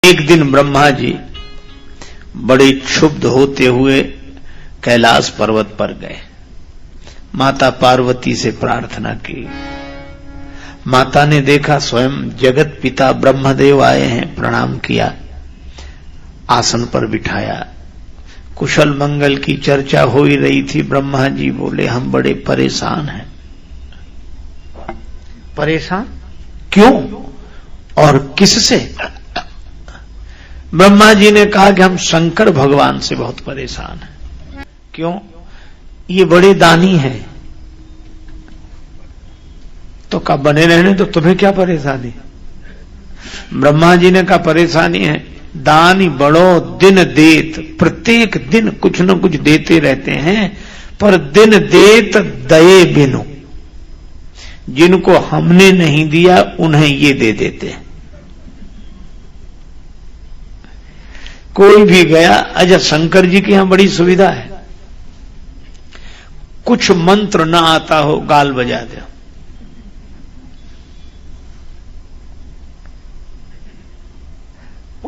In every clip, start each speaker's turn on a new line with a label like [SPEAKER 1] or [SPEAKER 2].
[SPEAKER 1] एक दिन ब्रह्मा जी बड़े क्षुब्ध होते हुए कैलाश पर्वत पर गए। माता पार्वती से प्रार्थना की। माता ने देखा स्वयं जगत पिता ब्रह्मदेव आए हैं, प्रणाम किया, आसन पर बिठाया। कुशल मंगल की चर्चा हो ही रही थी। ब्रह्मा जी बोले, हम बड़े परेशान हैं। परेशान क्यों और किससे? ब्रह्मा जी ने कहा कि हम शंकर भगवान से बहुत परेशान हैं। क्यों? ये बड़े दानी हैं। तो कब बने रहने तो तुम्हें क्या परेशानी? ब्रह्मा जी ने कहा परेशानी है, दानी बड़ो दिन देत, प्रत्येक दिन कुछ न कुछ देते रहते हैं, पर दिन देत दये बिनु, जिनको हमने नहीं दिया उन्हें ये दे देते हैं। कोई भी गया, अच्छा शंकर जी के यहां बड़ी सुविधा है, कुछ मंत्र ना आता हो गाल बजा दो,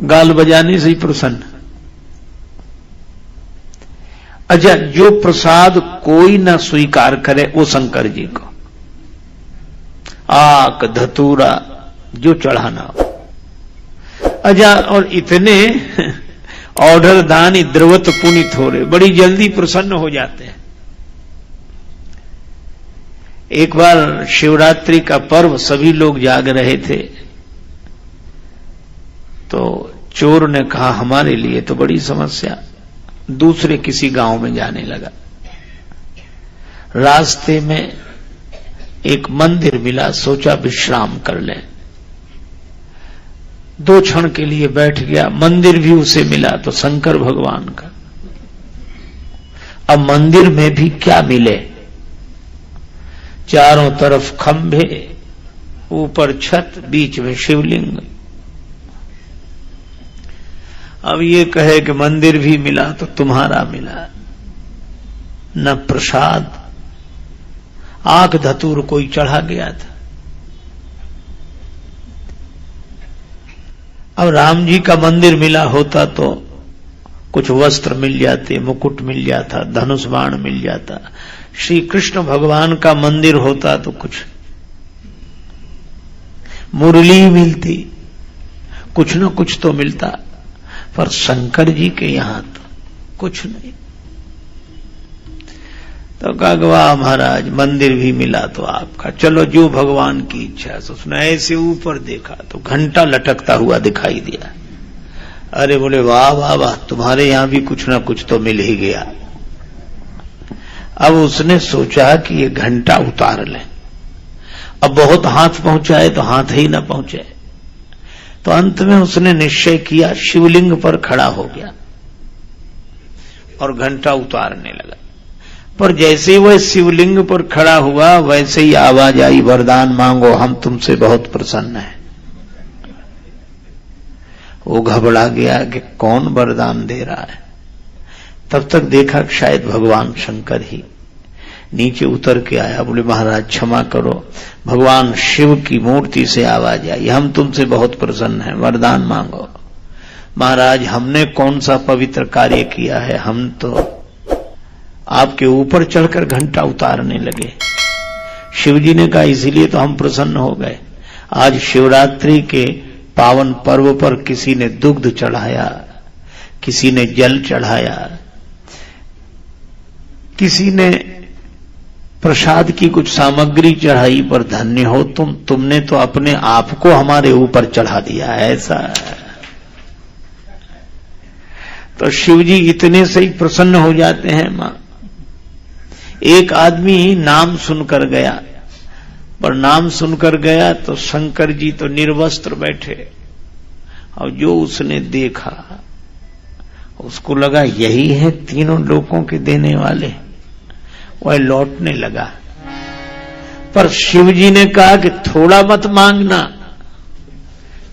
[SPEAKER 1] गाल बजाने से ही प्रसन्न। अच्छा जो प्रसाद कोई ना स्वीकार करे वो शंकर जी को, आक धतूरा जो चढ़ाना हो। अच्छा और इतने ऑर्डर दानी द्रवत पुनित हो रहे, बड़ी जल्दी प्रसन्न हो जाते हैं। एक बार शिवरात्रि का पर्व, सभी लोग जाग रहे थे, तो चोर ने कहा हमारे लिए तो बड़ी समस्या, दूसरे किसी गांव में जाने लगा। रास्ते में एक मंदिर मिला, सोचा विश्राम कर लें। 2 क्षण के लिए बैठ गया, मंदिर भी उसे मिला तो शंकर भगवान का। अब मंदिर में भी क्या मिले, चारों तरफ खंभे, ऊपर छत, बीच में शिवलिंग। अब ये कहे कि मंदिर भी मिला तो तुम्हारा मिला, न प्रसाद, आंख धतूर कोई चढ़ा गया था। अब राम जी का मंदिर मिला होता तो कुछ वस्त्र मिल जाते, मुकुट मिल जाता, धनुष बाण मिल जाता। श्री कृष्ण भगवान का मंदिर होता तो कुछ मुरली मिलती, कुछ न कुछ तो मिलता, पर शंकर जी के यहां तो कुछ नहीं। तो कहा वाह महाराज, मंदिर भी मिला तो आपका, चलो जो भगवान की इच्छा है। उसने ऐसे ऊपर देखा तो घंटा लटकता हुआ दिखाई दिया। अरे बोले वाह वाह वाह, तुम्हारे यहां भी कुछ ना कुछ तो मिल ही गया। अब उसने सोचा कि ये घंटा उतार लें, अब बहुत हाथ पहुंचाए तो हाथ ही ना पहुंचे, तो अंत में उसने निश्चय किया, शिवलिंग पर खड़ा हो गया और घंटा उतारने लगा। पर जैसे ही वह शिवलिंग पर खड़ा हुआ वैसे ही आवाज आई, वरदान मांगो, हम तुमसे बहुत प्रसन्न हैं। वो घबरा गया कि कौन वरदान दे रहा है। तब तक देखा कि शायद भगवान शंकर ही नीचे उतर के आया। बोले महाराज क्षमा करो, भगवान शिव की मूर्ति से आवाज आई, हम तुमसे बहुत प्रसन्न हैं, वरदान मांगो। महाराज हमने कौन सा पवित्र कार्य किया है, हम तो आपके ऊपर चढ़कर घंटा उतारने लगे। शिवजी ने कहा इसीलिए तो हम प्रसन्न हो गए। आज शिवरात्रि के पावन पर्व पर किसी ने दुग्ध चढ़ाया, किसी ने जल चढ़ाया, किसी ने प्रसाद की कुछ सामग्री चढ़ाई, पर धन्य हो तुमने तो अपने आप को हमारे ऊपर चढ़ा दिया। ऐसा तो शिवजी इतने से ही प्रसन्न हो जाते हैं। मां एक आदमी नाम सुनकर गया, पर नाम सुनकर गया तो शंकर जी तो निर्वस्त्र बैठे, और जो उसने देखा उसको लगा यही है तीनों लोगों के देने वाले। वह लौटने लगा, पर शिवजी ने कहा कि थोड़ा मत मांगना,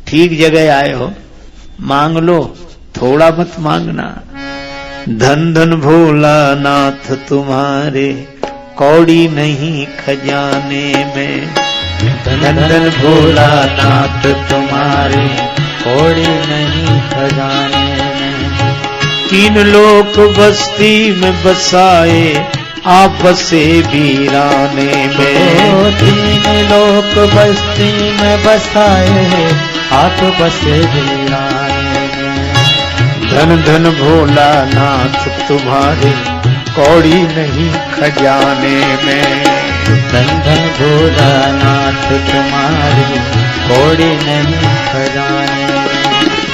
[SPEAKER 1] ठीक जगह आए हो, मांग लो, थोड़ा मत मांगना। धन धन भोला नाथ तुम्हारे, कौड़ी नहीं खजाने में। धन धन भोला नाथ तुम्हारे,
[SPEAKER 2] कौड़ी नहीं खजाने में।
[SPEAKER 1] तीन लोक बस्ती में बसाए आप बसे वीराने में।
[SPEAKER 2] तीन लोक बस्ती में बसाए आप बसे वीराने में।
[SPEAKER 1] धन धन भोला नाथ तुम्हारे कौड़ी नहीं खजाने में।
[SPEAKER 2] धन धन भोला नाथ तुम्हारे कौड़ी नहीं खजाने में।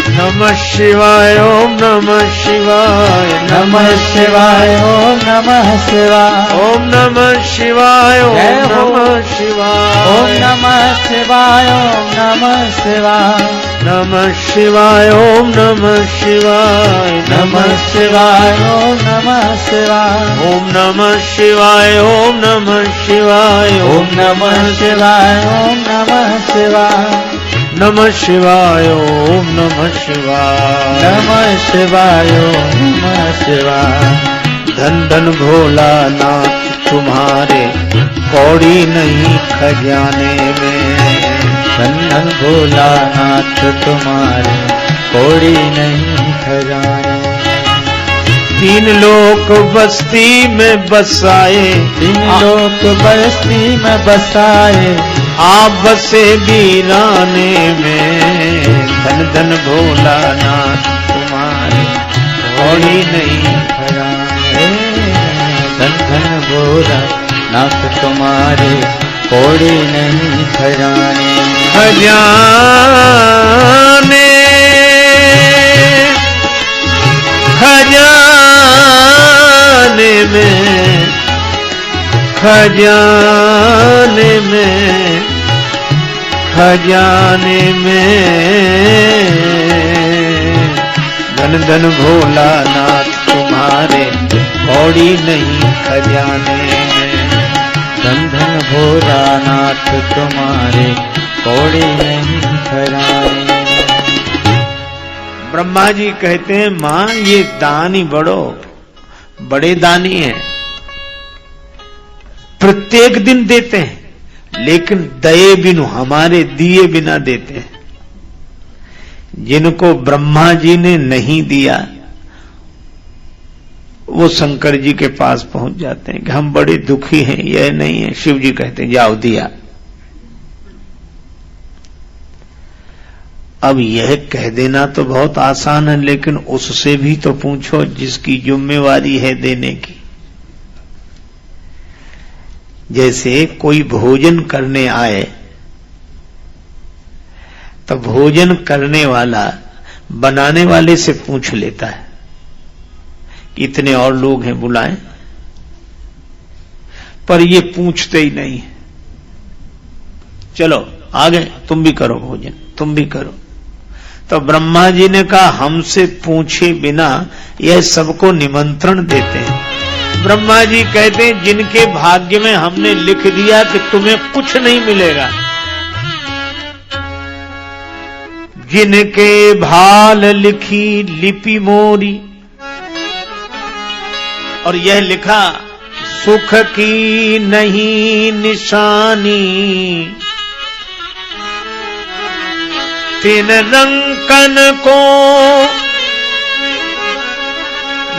[SPEAKER 1] नमः शिवाय ओम नमः शिवाय
[SPEAKER 2] नमः शिवाय ओम नमः शिवाय
[SPEAKER 1] ओम नमः शिवाय ओम नमः शिवाय
[SPEAKER 2] ओम नमः शिवाय ओम नमः शिवाय
[SPEAKER 1] नमः शिवाय ओम नमः शिवाय
[SPEAKER 2] नमः शिवाय ओम नमः शिवाय
[SPEAKER 1] ओम नमः शिवाय ओम नमः शिवाय
[SPEAKER 2] ओम नमः शिवाय ओम नमः शिवाय
[SPEAKER 1] नमः शिवाय ओम नमः शिवाय
[SPEAKER 2] नमः शिवाय ओम नमः शिवाय।
[SPEAKER 1] धन धन भोला नाथ तुम्हारे कौड़ी नहीं खजाने में।
[SPEAKER 2] धन धन भोला नाथ तुम्हारे कौड़ी नहीं खजाने में।
[SPEAKER 1] तीन लोक बस्ती में बसाए
[SPEAKER 2] तीन लोक बस्ती में बसाए
[SPEAKER 1] आप बसे वीराने में। धन धन भोला नाथ तुम्हारे कौड़ी नहीं
[SPEAKER 2] खजाने। धन धन भोला नाथ तुम्हारे कौड़ी नहीं खजाने में।
[SPEAKER 1] खजाने में खजाने में खजाने में धन धन भोला नाथ तुम्हारे कौड़ी नहीं खजाने में।
[SPEAKER 2] धन धन भोला नाथ तुम्हारे कौड़ी नहीं खजाने में।
[SPEAKER 1] ब्रह्मा जी कहते हैं मां ये दानी बड़े दानी हैं, प्रत्येक दिन देते हैं लेकिन दये बिनु हमारे दिए बिना देते हैं। जिनको ब्रह्मा जी ने नहीं दिया वो शंकर जी के पास पहुंच जाते हैं कि हम बड़े दुखी हैं, यह नहीं है। शिव जी कहते हैं जाओ दिया। अब यह कह देना तो बहुत आसान है, लेकिन उससे भी तो पूछो जिसकी जिम्मेवारी है देने की। जैसे कोई भोजन करने आए तो भोजन करने वाला बनाने वाले से पूछ लेता है कि इतने और लोग हैं बुलाएं, पर ये पूछते ही नहीं है। चलो आगे तुम भी करो भोजन, तुम भी करो। तो ब्रह्मा जी ने कहा हमसे पूछे बिना यह सबको निमंत्रण देते हैं। ब्रह्मा जी कहते हैं जिनके भाग्य में हमने लिख दिया कि तुम्हें कुछ नहीं मिलेगा, जिनके भाल लिखी लिपि मोरी, और यह लिखा सुख की नहीं निशानी, तिन रंकन को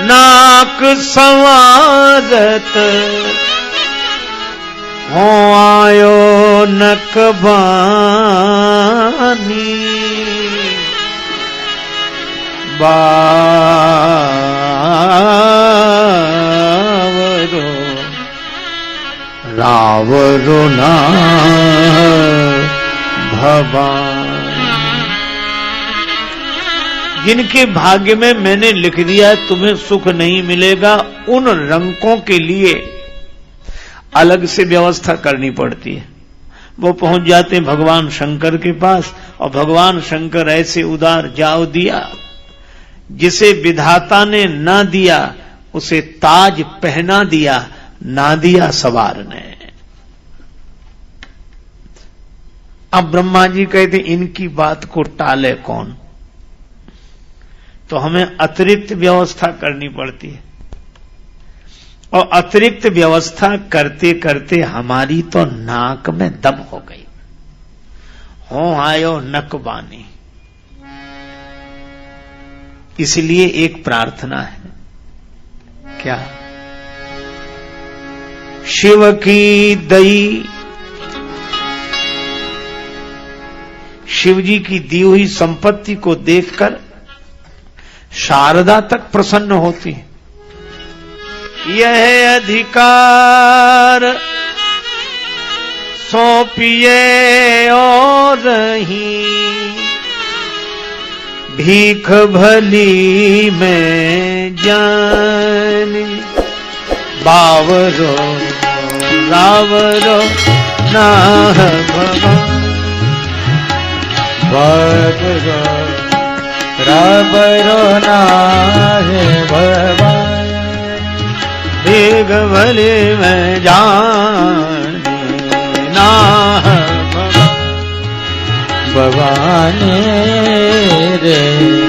[SPEAKER 1] नाक संवारत, हो आयो नकबानी, बावरो रावरो ना भवान। जिनके भाग्य में मैंने लिख दिया तुम्हें सुख नहीं मिलेगा, उन रंकों के लिए अलग से व्यवस्था करनी पड़ती है। वो पहुंच जाते हैं भगवान शंकर के पास, और भगवान शंकर ऐसे उदार जाओ दिया, जिसे विधाता ने ना दिया उसे ताज पहना दिया, ना दिया सवार ने। अब ब्रह्मा जी कहते इनकी बात को टाले कौन, तो हमें अतिरिक्त व्यवस्था करनी पड़ती है। और अतिरिक्त व्यवस्था करते करते हमारी तो नाक में दम हो गई, हो आयो नकबानी। इसलिए एक प्रार्थना है। क्या? शिव की दई, शिव जी की दी हुई संपत्ति को देखकर शारदा तक प्रसन्न होती है। यह अधिकार सौंपिए और ही, भीख भली में जानी, बावरो रावरो नाह भगवान,
[SPEAKER 2] बावरो रावरो नाह भगवान,
[SPEAKER 1] भीख भली में जानी नाह
[SPEAKER 2] भवानी रे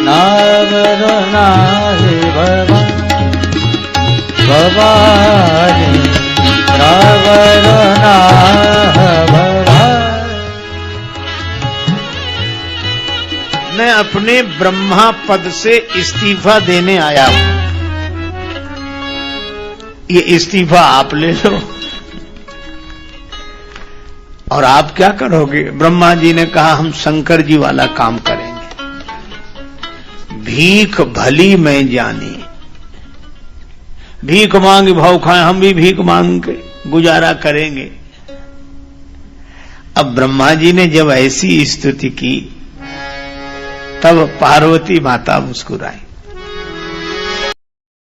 [SPEAKER 2] नावरो नाहि भवानी, भवानी रावरो नाह भवानी।
[SPEAKER 1] मैं अपने ब्रह्मा पद से इस्तीफा देने आया हूं, ये इस्तीफा आप ले लो। और आप क्या करोगे? ब्रह्मा जी ने कहा हम शंकर जी वाला काम करेंगे। भीख भली में जानी, भीख मांग भाव खाएं, हम भी भीख मांग के गुजारा करेंगे। अब ब्रह्मा जी ने जब ऐसी स्तुति की तब पार्वती माता मुस्कुराई।